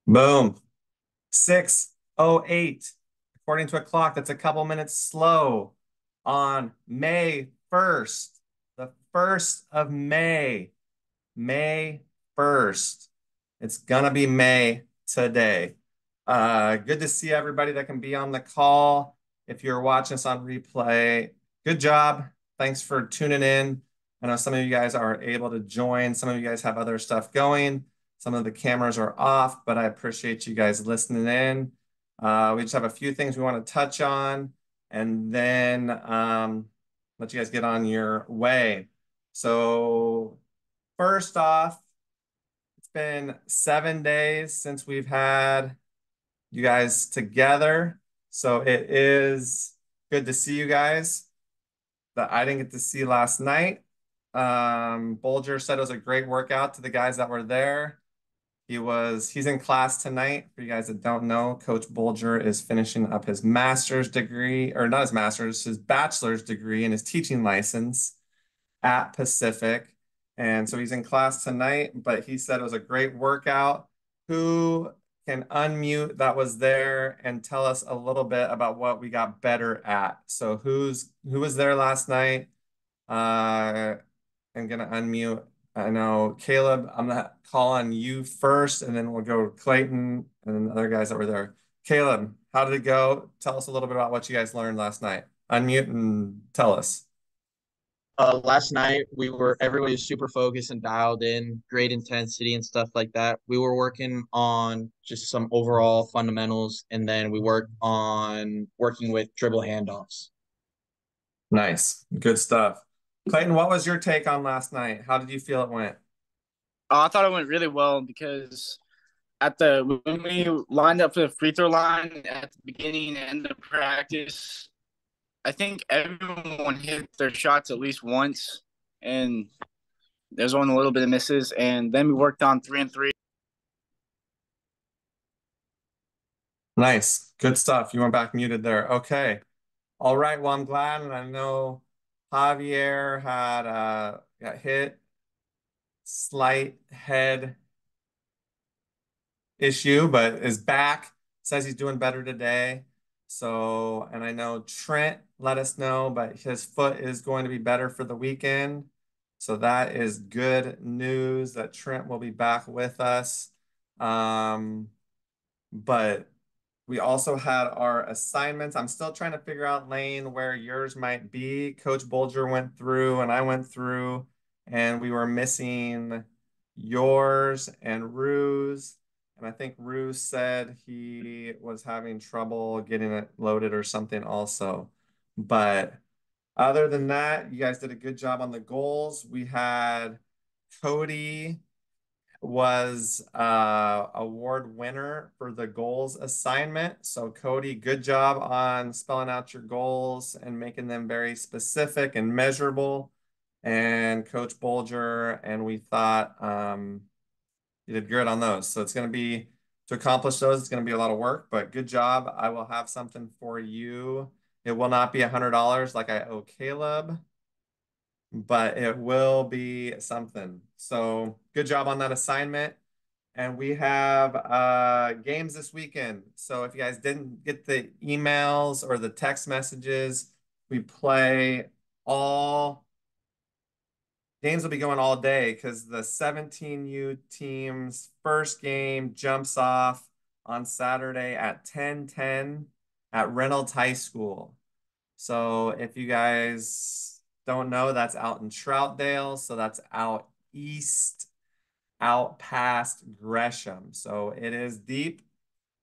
Boom. 6:08. According to a clock that's a couple minutes slow on May 1st, the 1st of May. May 1st. It's gonna be May today. Good to see everybody that can be on the call. If you're watching us on replay, good job. Thanks for tuning in. I know some of you guys are able to join. Some of you guys have other stuff going. Some of the cameras are off, but I appreciate you guys listening in. We just have a few things we want to touch on and then let you guys get on your way. So first off, it's been 7 days since we've had you guys together. So it is good to see you guys that I didn't get to see last night. Bolger said it was a great workout to the guys that were there. He's in class tonight. For you guys that don't know, Coach Bolger is finishing up his master's degree, or not his master's, his bachelor's degree and his teaching license at Pacific. And so he's in class tonight, but he said it was a great workout. Who can unmute that was there and tell us a little bit about what we got better at? So who was there last night? I'm gonna unmute. I know Caleb, I'm gonna call on you first, and then we'll go to Clayton and then the other guys that were there. Caleb, how did it go? Tell us a little bit about what you guys learned last night. Unmute and tell us. Last night everybody was super focused and dialed in, great intensity and stuff like that. We were working on just some overall fundamentals, and then we worked on working with dribble handoffs. Nice. Good stuff. Clayton, what was your take on last night? How did you feel it went? I thought it went really well because at the when we lined up for the free throw line at the beginning and end of practice, I think everyone hit their shots at least once, and there's only a little bit of misses. And then we worked on 3-and-3. Nice. Good stuff. You went back muted there. Okay. All right. Well, I'm glad. And I know Javier had got hit, slight head issue, but is back. Says he's doing better today. So, and I know Trent let us know, but his foot is going to be better for the weekend. So that is good news that Trent will be back with us. But we also had our assignments. I'm still trying to figure out, Lane, where yours might be. Coach Bolger went through and I went through, and we were missing yours and Rue's. And I think Rue said he was having trouble getting it loaded or something also. But other than that, you guys did a good job on the goals. We had Cody was award winner for the goals assignment. So Cody, good job on spelling out your goals and making them very specific and measurable. And Coach Bolger, and we thought you did good on those. So it's going to be to accomplish those. It's going to be a lot of work, but good job. I will have something for you. It will not be $100 like I owe Caleb, but it will be something. So good job on that assignment. And we have games this weekend. So if you guys didn't get the emails or the text messages, we play all games will be going all day because the 17U team's first game jumps off on Saturday at 10:10 at Reynolds High School. So if you guys don't know, that's out in Troutdale. So that's out east, out past Gresham. So it is deep,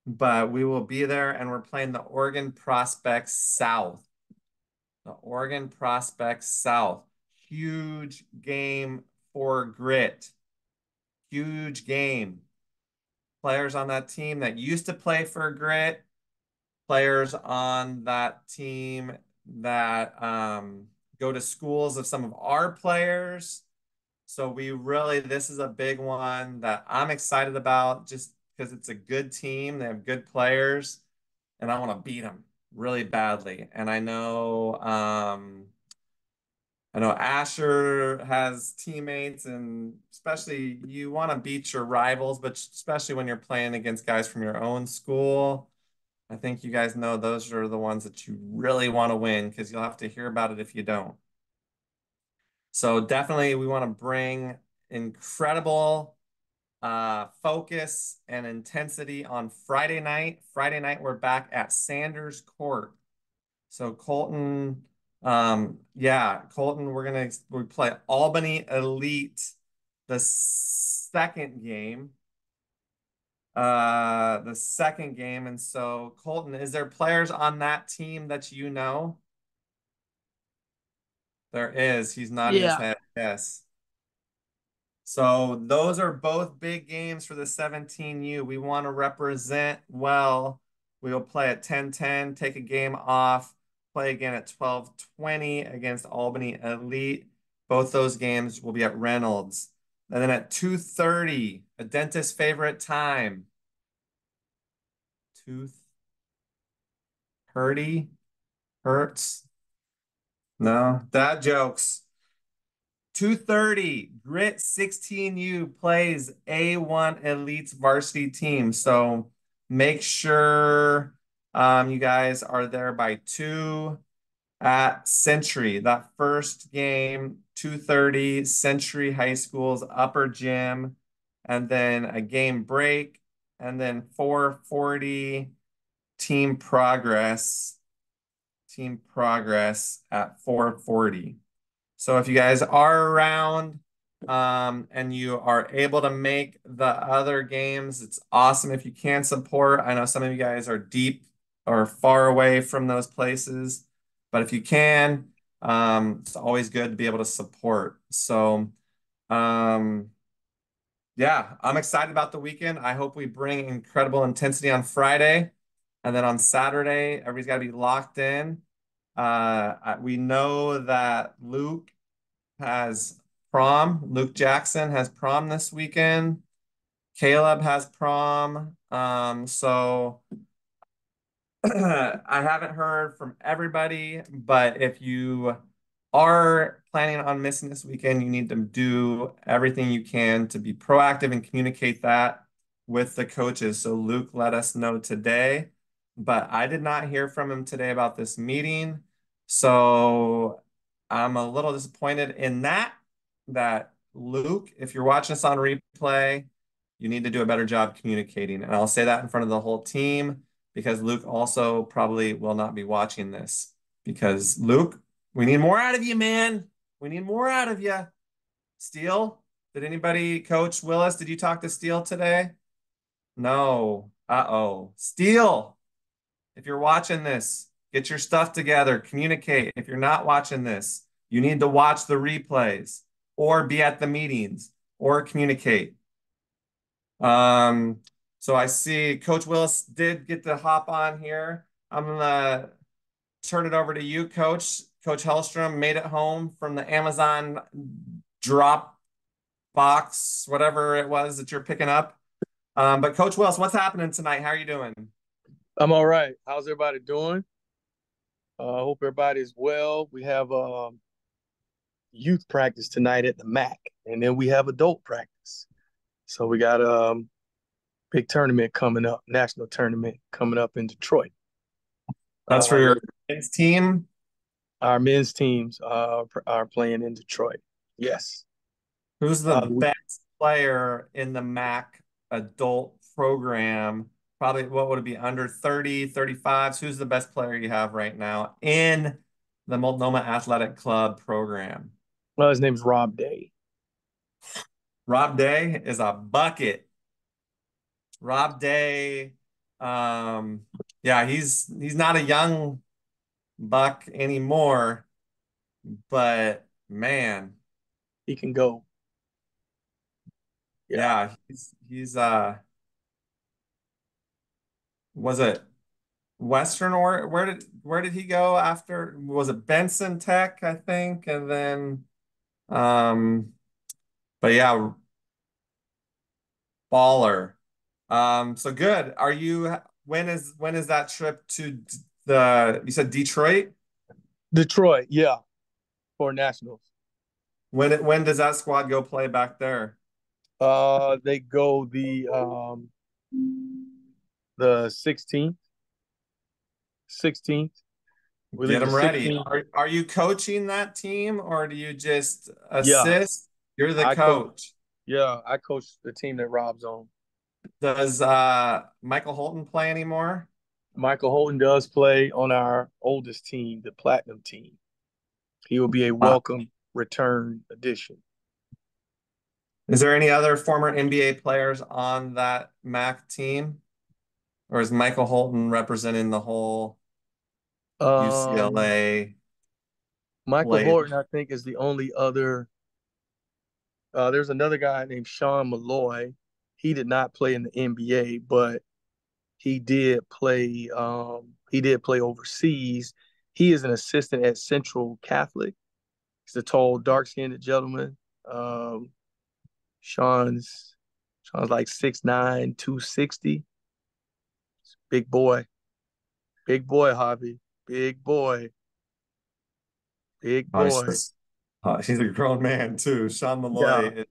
but we will be there and we're playing the Oregon Prospects South. The Oregon Prospects South. Huge game for Grit. Huge game. Players on that team that used to play for Grit, players on that team that go to schools of some of our players. So this is a big one that I'm excited about just because it's a good team. They have good players, and I want to beat them really badly. And I know I know Asher has teammates, and especially you want to beat your rivals, but especially when you're playing against guys from your own school. I think you guys know those are the ones that you really want to win because you'll have to hear about it if you don't. So definitely we want to bring incredible focus and intensity on Friday night. Friday night, we're back at Sanders Court. So Colton, yeah, Colton, we play Albany Elite the second game. The second game. And so Colton, is there players on that team that you know? There is. He's nodding his Yeah. head. Yes. So those are both big games for the 17U. We want to represent well. We will play at 10:10, take a game off, play again at 12:20 against Albany Elite. Both those games will be at Reynolds. And then at 2:30, a dentist's favorite time. 2:30 hurts. No, dad jokes. 2:30, Grit 16U plays A1 Elite's varsity team. So make sure you guys are there by 2 at Century. That first game, 2:30, Century High School's upper gym, and then a game break, and then 4:40 Team Progress. Team Progress at 4:40. So if you guys are around and you are able to make the other games, it's awesome if you can support. I know some of you guys are deep or far away from those places, but if you can, it's always good to be able to support. So, yeah, I'm excited about the weekend. I hope we bring incredible intensity on Friday. And then on Saturday, everybody's got to be locked in. We know that Luke has prom. Luke Jackson has prom this weekend. Caleb has prom. So I haven't heard from everybody, but if you are planning on missing this weekend, you need to do everything you can to be proactive and communicate that with the coaches. So Luke let us know today, but I did not hear from him today about this meeting. So I'm a little disappointed in that Luke, if you're watching us on replay, you need to do a better job communicating. And I'll say that in front of the whole team because Luke also probably will not be watching this. Because Luke, we need more out of you, man. We need more out of you. Steele, did anybody, Coach Willis, did you talk to Steele today? No. Uh-oh. Steele, if you're watching this, get your stuff together, communicate. If you're not watching this, you need to watch the replays or be at the meetings or communicate. So I see Coach Willis did get to hop on here. I'm gonna turn it over to you, Coach. Coach Hellstrom made it home from the Amazon drop box, whatever it was that you're picking up. But Coach Willis, what's happening tonight? How are you doing? I'm all right. How's everybody doing? I hope everybody's well. We have youth practice tonight at the MAC, and then we have adult practice. So we got big tournament coming up, national tournament coming up in Detroit. That's for your men's team? Our men's teams are playing in Detroit. Yes. Who's the best player in the MAC adult program? Probably, what would it be, under 30, 35s? Who's the best player you have right now in the Multnomah Athletic Club program? Well, his name's Rob Day. Rob Day is a bucket. Rob Day, yeah, he's not a young buck anymore, but man, He can go. yeah, he's was it Western or where did he go after? Was it Benson Tech, I think, and then but yeah, baller. So good. Are you when is that trip to you said Detroit? Detroit, yeah. for nationals. When does that squad go play back there? They go the 16th. 16th. We Get leave the them ready. 16th. Are you coaching that team or do you just Yeah, assist? You're the I coach. coach. Yeah, I coach the team that Rob's on. Does Michael Holton play anymore? Michael Holton does play on our oldest team, the Platinum team. He will be a Uh, welcome return addition. is there any other former NBA players on that MAC team? Or is Michael Holton representing the whole Um, UCLA Michael Blaze? Horton, I think, is the only other. There's another guy named Sean Malloy. He did not play in the NBA, but he did play. He did play overseas. He is an assistant at Central Catholic. He's a tall, dark-skinned gentleman. Um, Sean's like 6'9", 260. Big boy. Big boy, Hobby. Big boy. Big Oh, boy. he's a grown man too. Sean Malloy Yeah. is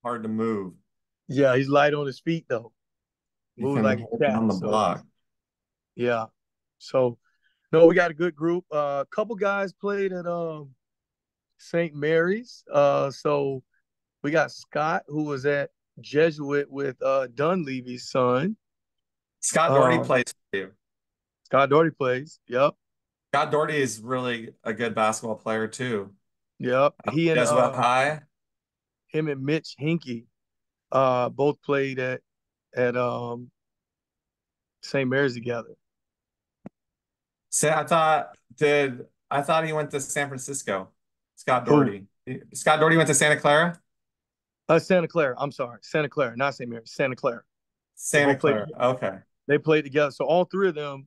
hard to move. Yeah, he's light on his feet though. He Moves can like hold a cat. down the So block. yeah. So no, we got a good group. A couple guys played at St. Mary's. So we got Scott, who was at Jesuit with Dunleavy's son. Scott Doherty Um, plays for you. Scott Doherty plays. Yep. Scott Doherty is really a good basketball player too. Yep. He and Jesuit High. him and Mitch Hinkie both played at St. Mary's together. Say, I thought he went to San Francisco. Scott Who? Doherty. Scott Doherty went to Santa Clara? Santa Clara. I'm sorry. Santa Clara, not St. Mary's. Santa Clara. They Santa both played Clara. Okay. they played together. So all three of them,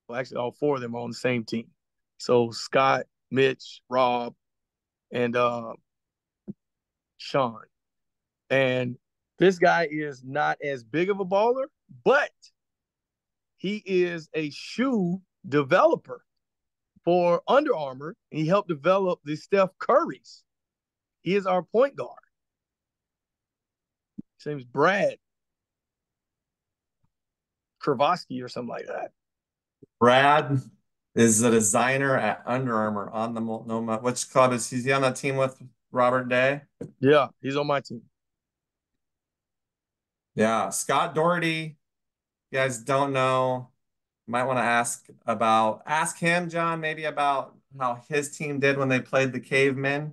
well, actually all four of them are on the same team. So Scott, Mitch, Rob, and Sean. And this guy is not as big of a baller, but he is a shoe developer for Under Armour. He helped develop the Steph Currys. He is our point guard. His name's Brad Kravosky or something like that. Brad is the designer at Under Armour on the Multnomah. Which club is he on that team with Robert Day? Yeah, he's on my team. Yeah. Scott Doherty, you guys don't know. Might want to ask him, John, maybe about how his team did when they played the Cavemen.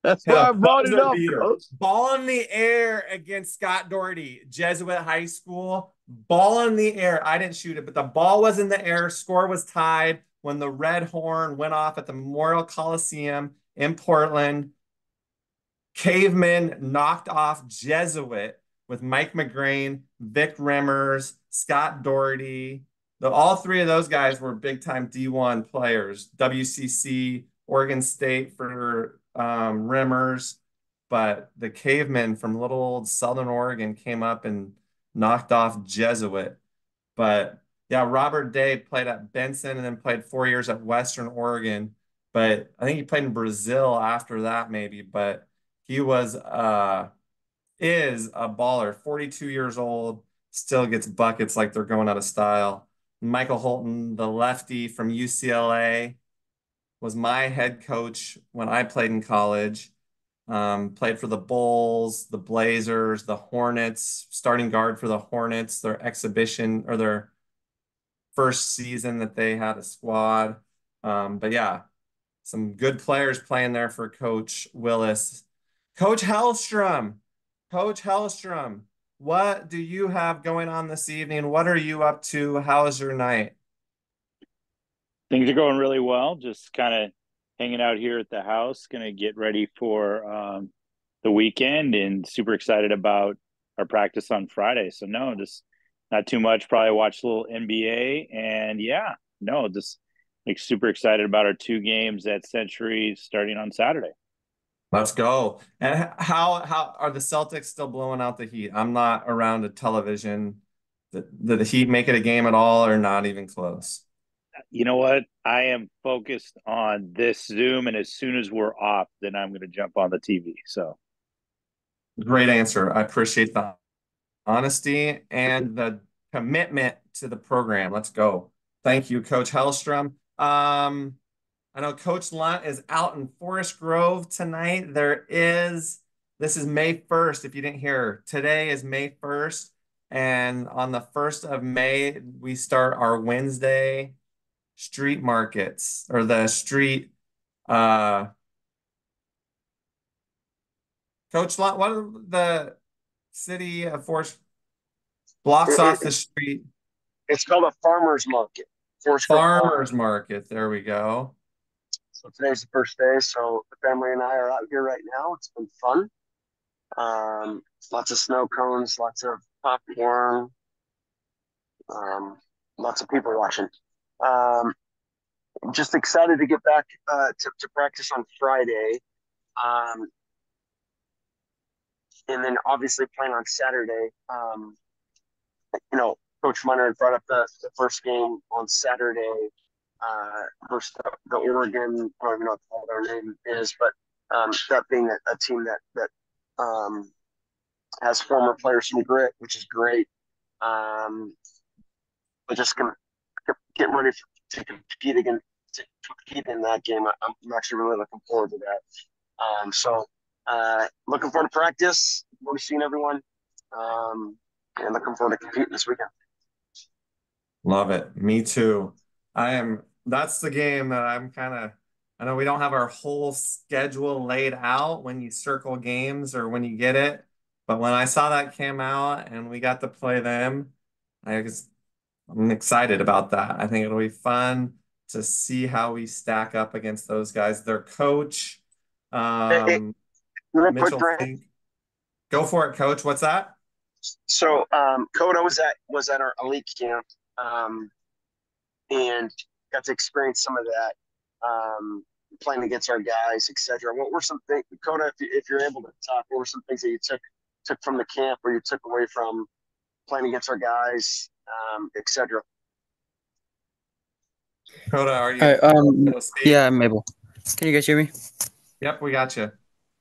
That's Hit why a I brought it buzzer up, beater. Coach. Ball in the air against Scott Doherty, Jesuit High School. Ball in the air. I didn't shoot it, but the ball was in the air. Score was tied when the red horn went off at the Memorial Coliseum in Portland. Cavemen knocked off Jesuit with Mike McGrain, Vic Rimmers, Scott Doherty. All three of those guys were big-time D1 players. WCC, Oregon State for Rimmers. But the Cavemen from little old Southern Oregon came up and knocked off Jesuit. But yeah, Robert Day played at Benson and then played 4 years at Western Oregon. But I think he played in Brazil after that, maybe. But he is a baller, 42 years old, still gets buckets like they're going out of style. Michael Holton, the lefty from UCLA, was my head coach when I played in college. Played for the Bulls, the Blazers, the Hornets, starting guard for the Hornets, their exhibition or their first season that they had a squad. But yeah, some good players playing there for Coach Willis. Coach Hellstrom, Coach Hellstrom, what do you have going on this evening? What are you up to? How is your night? Things are going really well. Just kind of hanging out here at the house. Going to get ready for the weekend and super excited about our practice on Friday. So no, just not too much. Probably watch a little NBA and yeah, no, just like super excited about our two games at Century starting on Saturday. Let's go. And how are the Celtics still blowing out the Heat? I'm not around a television. Did the Heat make it a game at all or not even close? You know what? I am focused on this Zoom, and as soon as we're off, then I'm going to jump on the TV. So Great answer. I appreciate the honesty and the commitment to the program. Let's go. Thank you, Coach Hellstrom. I know Coach Lunt is out in Forest Grove tonight. This is May 1st, if you didn't hear. Today is May 1st. And on the 1st of May, we start our Wednesday street markets or the street. Coach Lunt, what are the city of Forest blocks off the street? It's called a farmer's market. Forest Grove Farmers market. There we go. So today's the first day. So the family and I are out here right now. It's been fun. Lots of snow cones, lots of popcorn, lots of people watching. Just excited to get back to practice on Friday. And then obviously playing on Saturday. Coach Munner had brought up the first game on Saturday versus the Oregon, I don't even know what their name is, but that being a team that has former players from Grit, which is great. But just getting ready to compete again, to compete in that game. I'm actually really looking forward to that. So looking forward to practice, looking forward to seeing everyone, and looking forward to competing this weekend. Love it. Me too. That's the game that I know we don't have our whole schedule laid out when you circle games or when you get it, but when I saw that came out and we got to play them, I'm excited about that. I think it'll be fun to see how we stack up against those guys. Their coach, Hey, real quick, Mitchell Brent. Fink. Go for it, coach. What's that? So Coda was at our elite camp, and got to experience some of that, playing against our guys, etc. What were some things, Coda, if you're able to talk, what were some things that you took from the camp or you took away from playing against our guys, etc.? Coda, are you? All right, able to speak? yeah, I'm able. Can you guys hear me? Yep, we got you.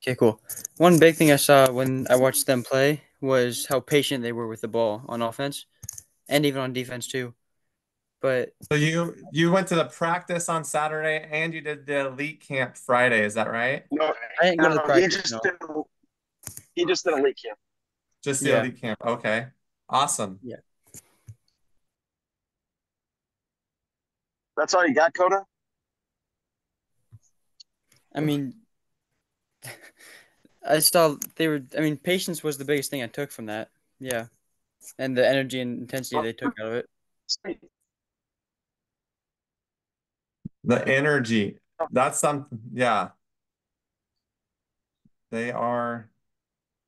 Okay, cool. One big thing I saw when I watched them play was how patient they were with the ball on offense and even on defense too. But So you went to the practice on Saturday and you did the elite camp Friday, is that right? No, I didn't go to the he practice. just No. he just did elite camp. Just the Yeah. elite camp. Okay. Awesome. Yeah. That's all you got, Coda? I mean, I saw they were. I mean, patience was the biggest thing I took from that. Yeah, and the energy and intensity they took out of it. The energy. That's something. Yeah. They are.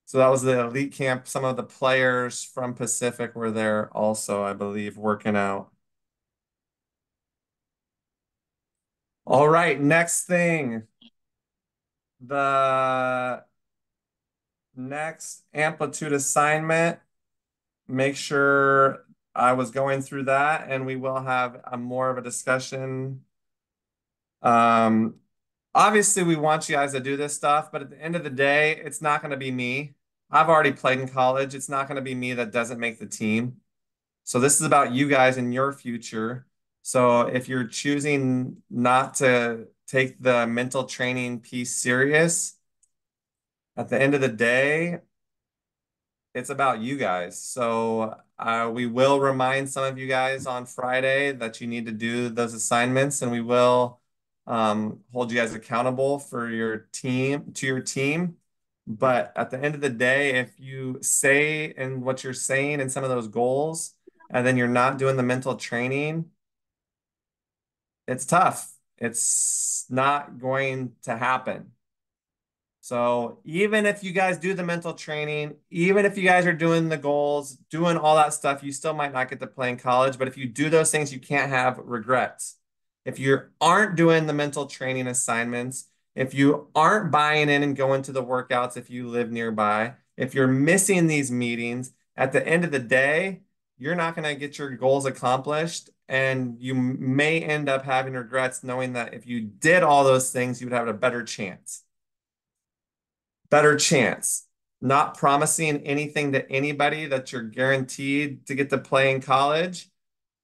So that was the elite camp. Some of the players from Pacific were there also, I believe, working out. All right, next thing. The next amplitude assignment. Make sure I was going through that and we will have a more of a discussion. Obviously we want you guys to do this stuff, but at the end of the day, it's not going to be me. I've already played in college. It's not going to be me that doesn't make the team. So this is about you guys and your future. So if you're choosing not to take the mental training piece serious, at the end of the day, it's about you guys. So we will remind some of you guys on Friday that you need to do those assignments, and we will hold you guys accountable for your team. But at the end of the day, if you say and what you're saying in some of those goals, and then you're not doing the mental training, it's tough. It's not going to happen. So even if you guys do the mental training, even if you guys are doing the goals, doing all that stuff, you still might not get to play in college. But if you do those things, you can't have regrets. If you aren't doing the mental training assignments, if you aren't buying in and going to the workouts, if you live nearby, if you're missing these meetings, at the end of the day, you're not going to get your goals accomplished. And you may end up having regrets knowing that if you did all those things, you would have a better chance. Better chance. Not promising anything to anybody that you're guaranteed to get to play in college.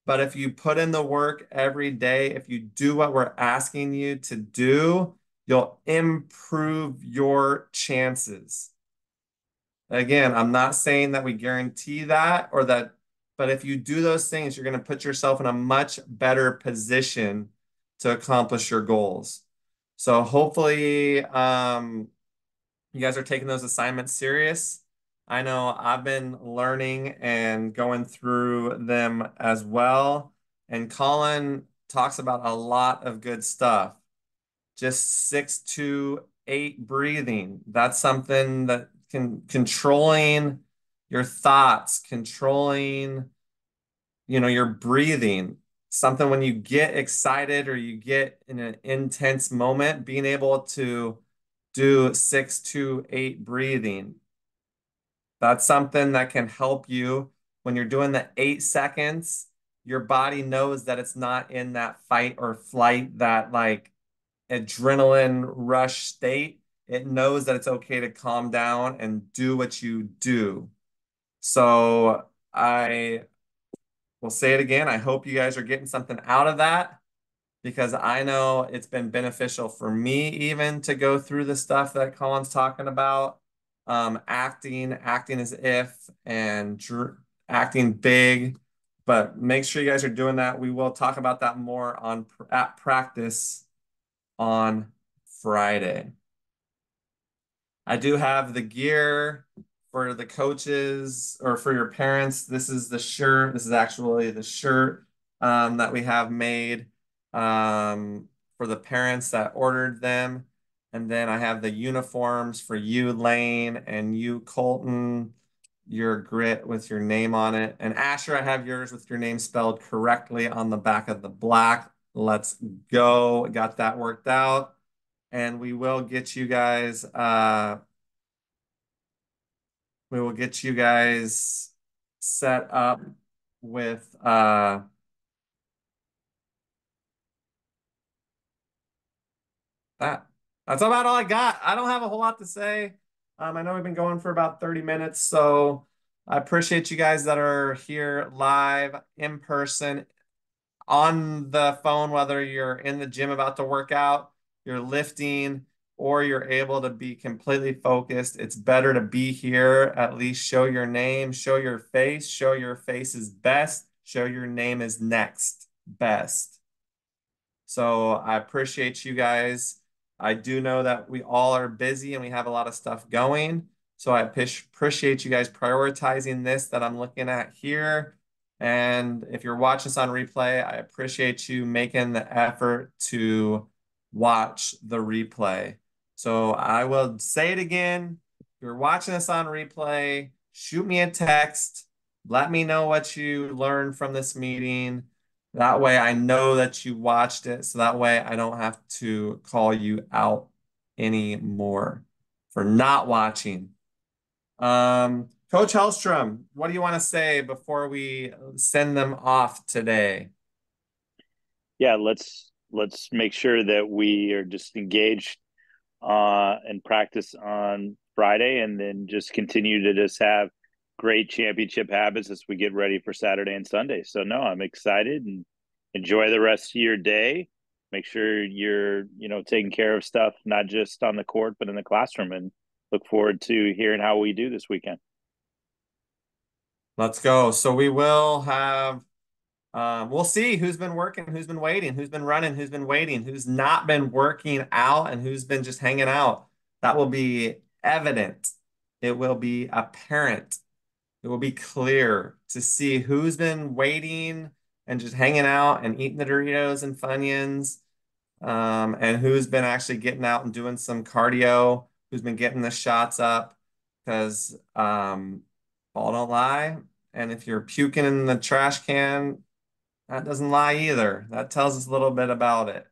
But if you put in the work every day, if you do what we're asking you to do, you'll improve your chances. Again, I'm not saying that we guarantee that or that, but if you do those things, you're going to put yourself in a much better position to accomplish your goals. So hopefully, you guys are taking those assignments serious. I know I've been learning and going through them as well. And Colin talks about a lot of good stuff. Just 6-2-8 breathing. That's something that can controlling your thoughts, controlling, your breathing. Something when you get excited or you get in an intense moment, being able to do 6-2-8 breathing. That's something that can help you when you're doing the 8 seconds. Your body knows that it's not in that fight or flight, that like adrenaline rush state. It knows that it's okay to calm down and do what you do. So I will say it again. I hope you guys are getting something out of that because I know it's been beneficial for me even to go through the stuff that Colin's talking about. Acting as if, and acting big. But make sure you guys are doing that. We will talk about that more at practice on Friday. I do have the gear for the coaches or for your parents. This is the shirt. This is actually the shirt that we have made for the parents that ordered them. And then I have the uniforms for you, Lane, and you, Colton, your grit with your name on it. And Asher, I have yours with your name spelled correctly on the back of the black. Let's go. Got that worked out. And we will get you guys set up with that. That's about all I got. I don't have a whole lot to say. I know we've been going for about 30 minutes, so I appreciate you guys that are here live in person, on the phone, whether you're in the gym about to work out, you're lifting, or you're able to be completely focused. It's better to be here, at least show your name, show your face is best, show your name is next best. So I appreciate you guys. I do know that we all are busy and we have a lot of stuff going. So I appreciate you guys prioritizing this that I'm looking at here. And if you're watching this on replay, I appreciate you making the effort to watch the replay. So I will say it again. If you're watching this on replay, shoot me a text. Let me know what you learned from this meeting. That way I know that you watched it. So that way I don't have to call you out anymore for not watching. Coach Hellstrom, what do you want to say before we send them off today? Yeah, let's make sure that we are just engaged and practice on Friday, and then just continue to just have great championship habits as we get ready for Saturday and Sunday. So no, I'm excited, and enjoy the rest of your day. Make sure you're, taking care of stuff, not just on the court, but in the classroom, and look forward to hearing how we do this weekend. Let's go. So we will have, we'll see who's been working, who's been waiting, who's been running, who's been waiting, who's not been working out, and who's been just hanging out. That will be evident. It will be apparent. It will be clear to see who's been waiting and just hanging out and eating the Doritos and Funyuns, and who's been actually getting out and doing some cardio, who's been getting the shots up, because ball don't lie. And if you're puking in the trash can, that doesn't lie either. That tells us a little bit about it.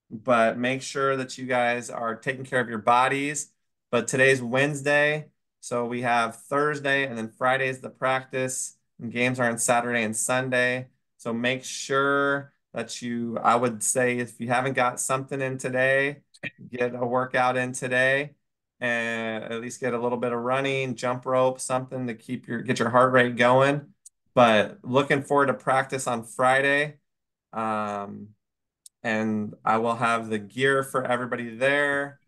But make sure that you guys are taking care of your bodies. But today's Wednesday, so we have Thursday and then Friday is the practice. And games are on Saturday and Sunday. So make sure that I would say if you haven't got something in today, get a workout in today and at least get a little bit of running, jump rope, something to get your heart rate going. But looking forward to practice on Friday. And I will have the gear for everybody there.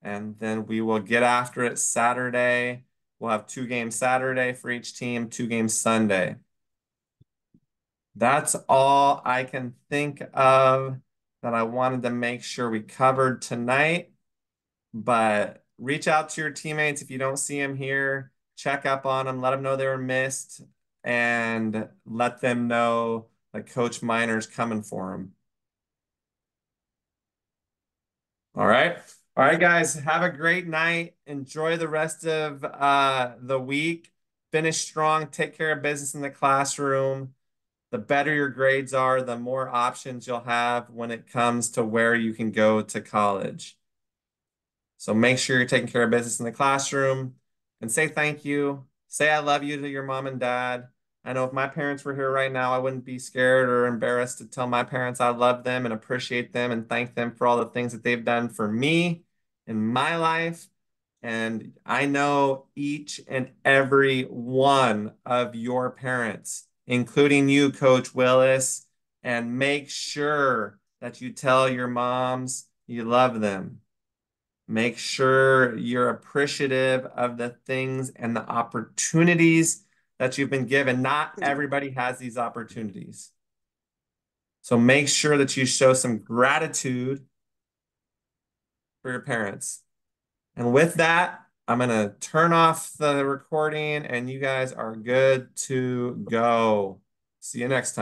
And then we will get after it Saturday. We'll have 2 games Saturday for each team, 2 games Sunday. That's all I can think of that I wanted to make sure we covered tonight. But reach out to your teammates if you don't see them here. Check up on them, let them know they were missed, and let them know that Coach Miner's coming for them. All right. All right, guys, have a great night. Enjoy the rest of the week. Finish strong. Take care of business in the classroom. The better your grades are, the more options you'll have when it comes to where you can go to college. So make sure you're taking care of business in the classroom and say thank you. Say I love you to your mom and dad. I know if my parents were here right now, I wouldn't be scared or embarrassed to tell my parents I love them and appreciate them and thank them for all the things that they've done for me in my life. And I know each and every one of your parents, including you, Coach Willis, and make sure that you tell your moms you love them. Make sure you're appreciative of the things and the opportunities that you've been given. Not everybody has these opportunities. So make sure that you show some gratitude for your parents. And with that, I'm going to turn off the recording and you guys are good to go. See you next time.